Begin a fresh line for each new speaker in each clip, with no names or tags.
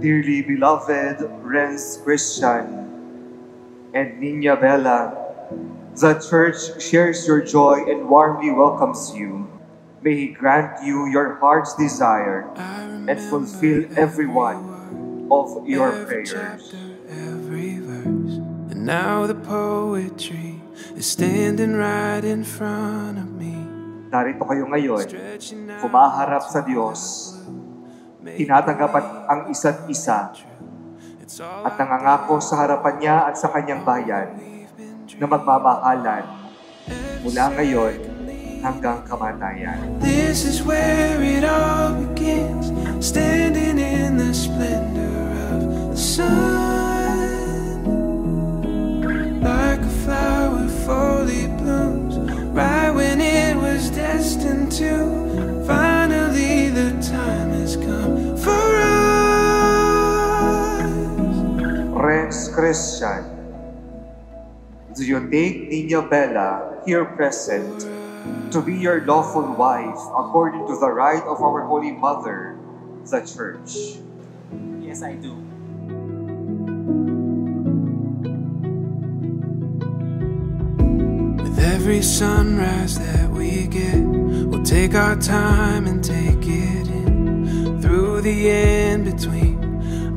Dearly beloved Renz Christian and Nina Bella, the Church shares your joy and warmly welcomes you. May He grant you your heart's desire and fulfill every one of your prayers.
Every verse, and now the poetry is standing right in front of me.
Narito kayo ngayon, humaharap sa Diyos, tinatanggap ang isa't isa, at nangangako sa harapan niya at sa kanyang bayan na magmamahalan mula ngayon hanggang kamatayan.
This is where it all begins, standing in the splendor of the sun. Like a flower fully blooms, right when it was destined to. Finally the time has come for us.
Renz Christian, do you take Nina Bella, here present, to be your lawful wife according to the right of our Holy Mother, the Church?
Yes, I do.
With every sunrise that we get, we'll take our time and take it in. Through the in-between,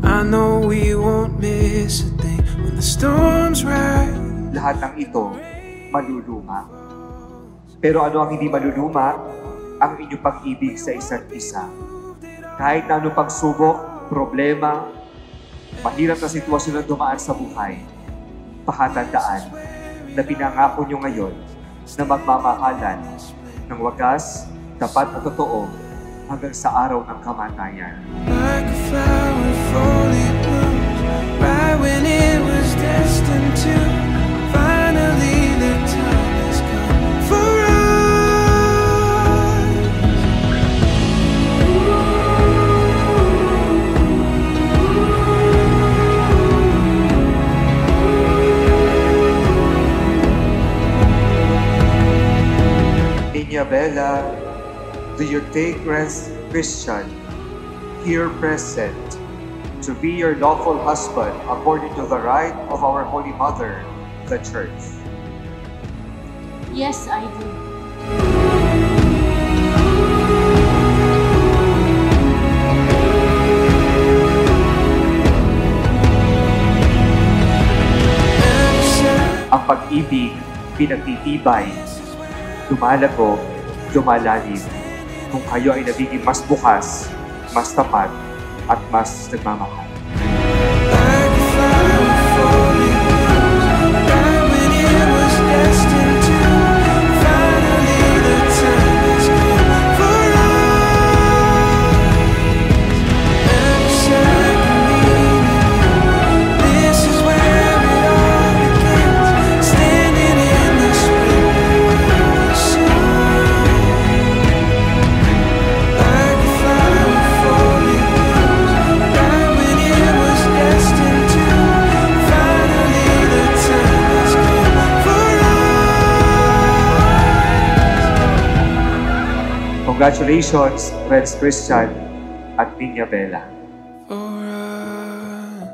I know we won't miss a thing when the storms rise.
Lahat ng ito maluluma. Pero ano ang hindi maluluma? Ang inyong pag-ibig sa isa't isa. Kahit na anong pagsubok, problema, mahirap na sitwasyon na dumaan sa buhay, pakatandaan na pinangako nyo ngayon na magmamahalan ng wagas, tapat at totoo hanggang sa araw ng kamatayan.
Like a flower fully blooms, right when it was destined to. Finally the time has come for us.
Nina Bella, do you take Renz Christian, here present, to be your lawful husband according to the right of our Holy Mother, the Church?
Yes, I do.
Ang pag-ibig, pinagtitibay, lumalago, lumalalim, kung kayo ay nagiging mas bukas, mas tapat, at mas nagmamahal.
Like a flower fully blooms, right when it was destined to. Finally the time has come for us. Every second meeting you, this is where it all begins, standing in the splendor of the sun. Like a flower fully blooms, right when it was destined to. Finally the time has come for us.
Congratulations, Renz Christian at Nina Bella.
For us.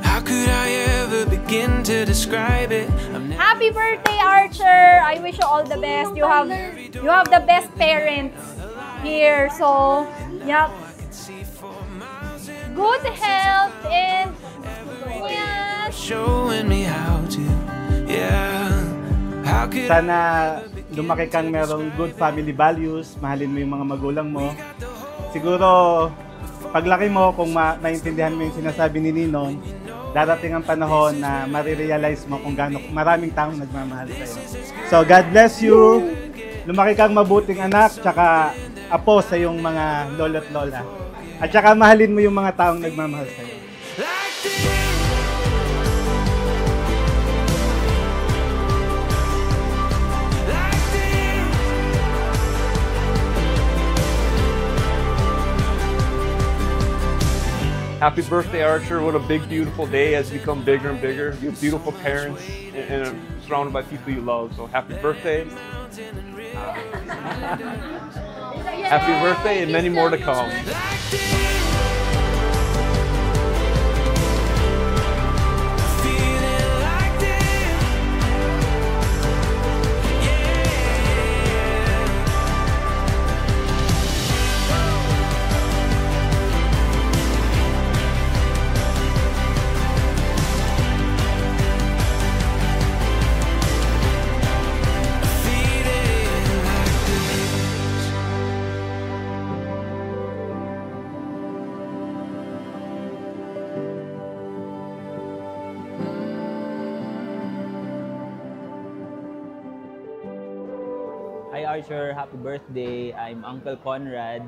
How could I ever begin to describe it?
Happy birthday, Archer! I wish you all the best. You have the best parents here. So, yep. Good health and yes.
Showing me how to, yeah. How could
Sana lumaki kang merong good family values, mahalin mo yung mga magulang mo. Siguro, paglaki mo, kung maintindihan mo yung sinasabi ni Ninong, darating ang panahon na marirealize mo kung gaano maraming taong nagmamahal sa'yo. So, God bless you. Lumaki kang mabuting anak, tsaka apo sa iyong mga lolo't lola. At tsaka mahalin mo yung mga taong nagmamahal sa'yo.
like this. Like this.
Happy birthday, Archer. What a big, beautiful day. Has become bigger and bigger. You have beautiful parents and surrounded by people you love. So happy birthday. Happy birthday and many more to come.
Feeling like this. Feeling like this.
Hi Archer, happy birthday. I'm Uncle Conrad.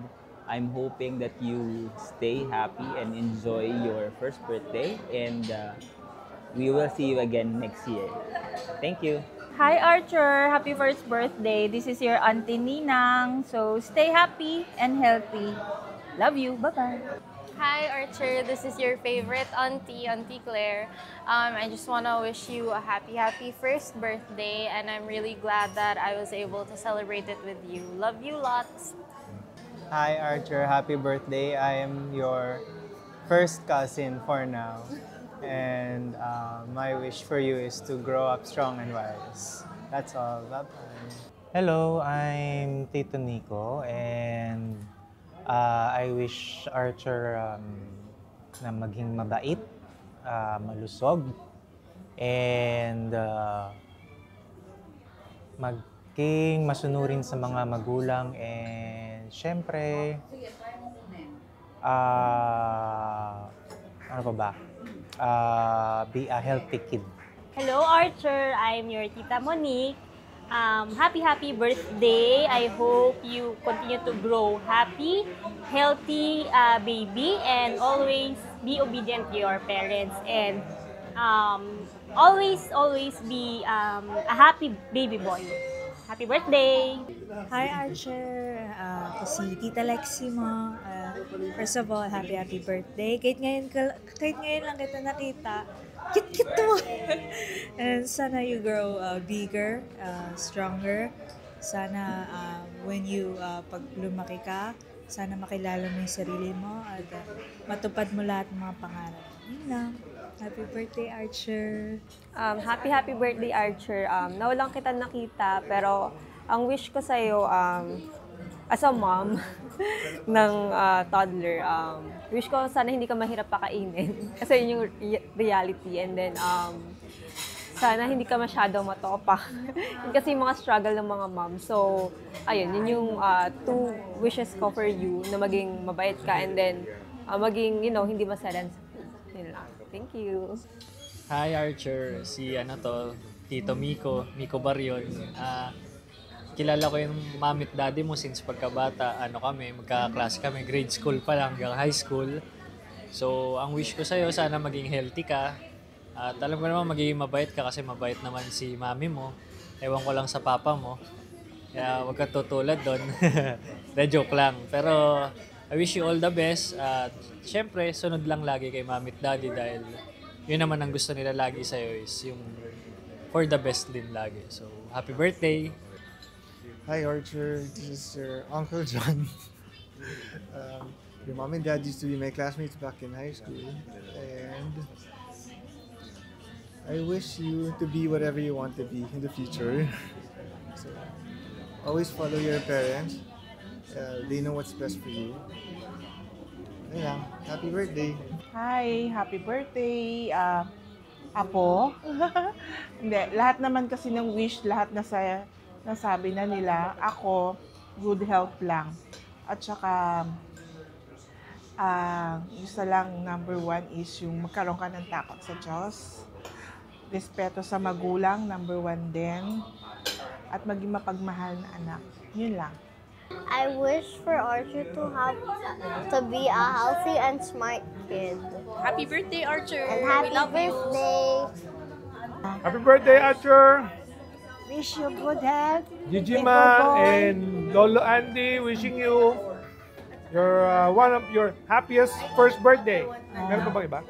I'm hoping that you stay happy and enjoy your first birthday, and we will see you again next year. Thank you.
Hi Archer, happy first birthday. This is your Auntie Ninang. So stay happy and healthy. Love you. Bye-bye.
Hi Archer, this is your favorite auntie, Auntie Claire. I just want to wish you a happy first birthday, and I'm really glad that I was able to celebrate it with you. Love you lots.
Hi Archer, happy birthday. I am your first cousin for now. And my wish for you is to grow up strong and wise. That's all. Bye-bye. Hello, I'm Tito Nico, and I wish Archer na maging mabait, malusog, and maging masunurin sa mga magulang, and syempre, ano pa ba? Be a healthy kid.
Hello Archer, I'm your Tita Monique. Happy birthday. I hope you continue to grow happy, healthy baby, and always be obedient to your parents, and always be a happy baby boy. Happy birthday!
Hi Archer, ako si Tita Lexi mo. First of all, happy birthday. Kahit ngayon lang kita nakita, cute mo. And sana you grow bigger, stronger. Sana when you pag lumaki ka, sana makilala mo yung sarili mo at matupad mo lahat ng mga pangarap. Yun lang. Happy birthday, Archer.
Happy birthday Archer. Nawalan kita nakita, pero ang wish ko sa'yo, as a mom ng toddler, wish ko sana hindi ka mahirap pakainin. Kasi yun yung reality. And then, sana hindi ka masyadong matopak. Kasi yung mga struggle ng mga mom. So, ayun, yun yung two wishes ko for you, na maging mabait ka, and then maging, hindi masalan sa food. Yun lang. Thank you.
Hi Archer, si Tito Miko Barrion. Kilala ko yung mami at daddy mo since pagkabata. Magkakaklase kami, grade school pa lang hanggang high school. So, ang wish ko sa'yo, sana maging healthy ka. At alam ko naman magiging mabait ka kasi mabait naman si mami mo. Ewan ko lang sa papa mo. Kaya huwag ka tutulad doon. Joke lang. Pero I wish you all the best. At syempre, sunod lang lagi kay mami at daddy dahil yun naman ang gusto nila lagi sa'yo is yung for the best din lagi. So, happy birthday!
Hi Archer, this is your Uncle John. Your mom and dad used to be my classmates back in high school, and I wish you to be whatever you want to be in the future. So, always follow your parents. They know what's best for you. Ayan, happy birthday!
Hi, happy birthday! Apo? Hindi, lahat naman kasi ng wish, lahat nasabi na nila. Ako, good health lang. At saka, Isa lang, number one is yung magkaroon ka ng takot sa Diyos. Respeto sa magulang, number one din. At maging mapagmahal na anak. Yun lang.
I wish for Archer to be a healthy and smart kid.
Happy birthday, Archer!
And happy
We love you!
birthday!
Happy birthday, Archer!
Wish you good health.
Jijima and Lolo Andy wishing you one of your happiest first birthday. Meron pa ba iba?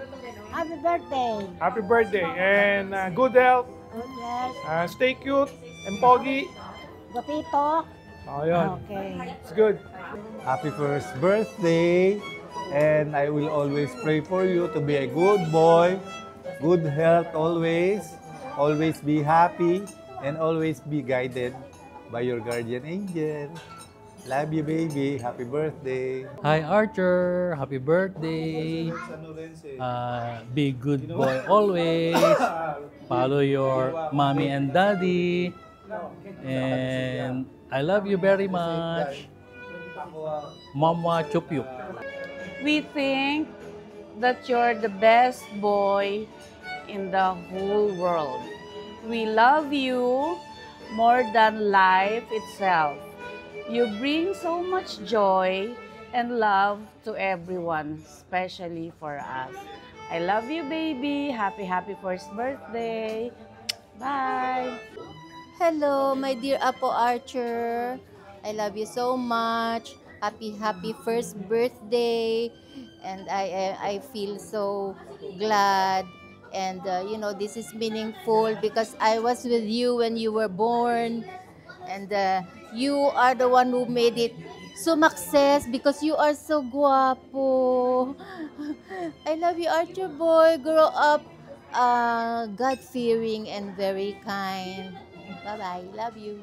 Happy birthday.
Happy birthday and good health.
Good health.
Stay cute and pogi.
Gupito.
Oh, yun.
Okay.
It's good.
Happy first birthday, and I will always pray for you to be a good boy, good health always be happy, and always be guided by your guardian angel. Love you, baby. Happy birthday.
Hi, Archer. Happy birthday. Be good boy always. Follow your mommy and daddy. And I love you very much. Mama Chupyuk.
We think that you're the best boy in the whole world. We love you more than life itself. You bring so much joy and love to everyone, especially for us. I love you, baby. Happy first birthday. Bye.
Hello, my dear Apo Archer. I love you so much. Happy first birthday. And I feel so glad. And this is meaningful because I was with you when you were born. And you are the one who made it so success because you are so guapo. I love you, Archer boy. Grow up God-fearing and very kind. Bye-bye. Love you.